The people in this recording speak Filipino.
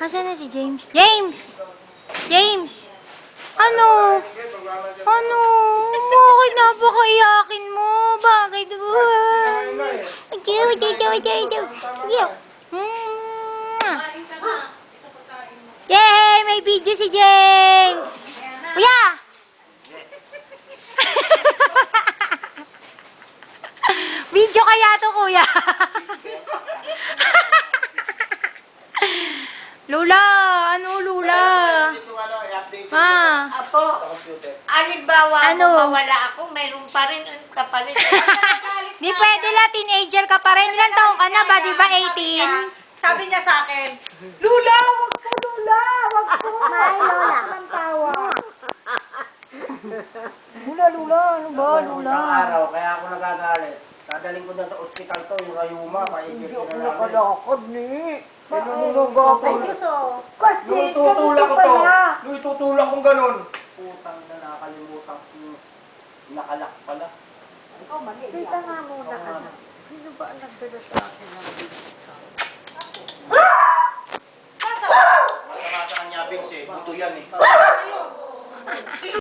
Asan na si James? James! James! Ano? Ano? Bakit napakaiyakin mo? Bakit ba? Yay! May video si James! Kuya! Video kaya to, kuya? Lula! Ano, Lula? Ma! Apo, alimbawa Ano? mo mawala ako, mayroon pa rin ang kapalit. Di pwede la, teenager ka pa rin. Ilan taong ka na ba? Di ba 18? Sabi niya sa akin, Lula, wag po, Lula, wag po. May Lola. Ang tawa. Lula, Lula. Ano ba, Lula? Isang araw, kaya ako nagagalit. Dadaling ko na sa ospital to, yung Rayuma, paigil ko na namin. Nakalakad ni. Thank you, Kasi, Nung itutulak ko ganito to, pala. nung itutulak kong ganun. Putang na nakalimutan ko. Nakalak pala. Kita nga muna, anak. Sino ba ang nagdala sa akin ng Masama sa kanya, Vince eh. Buto yan eh.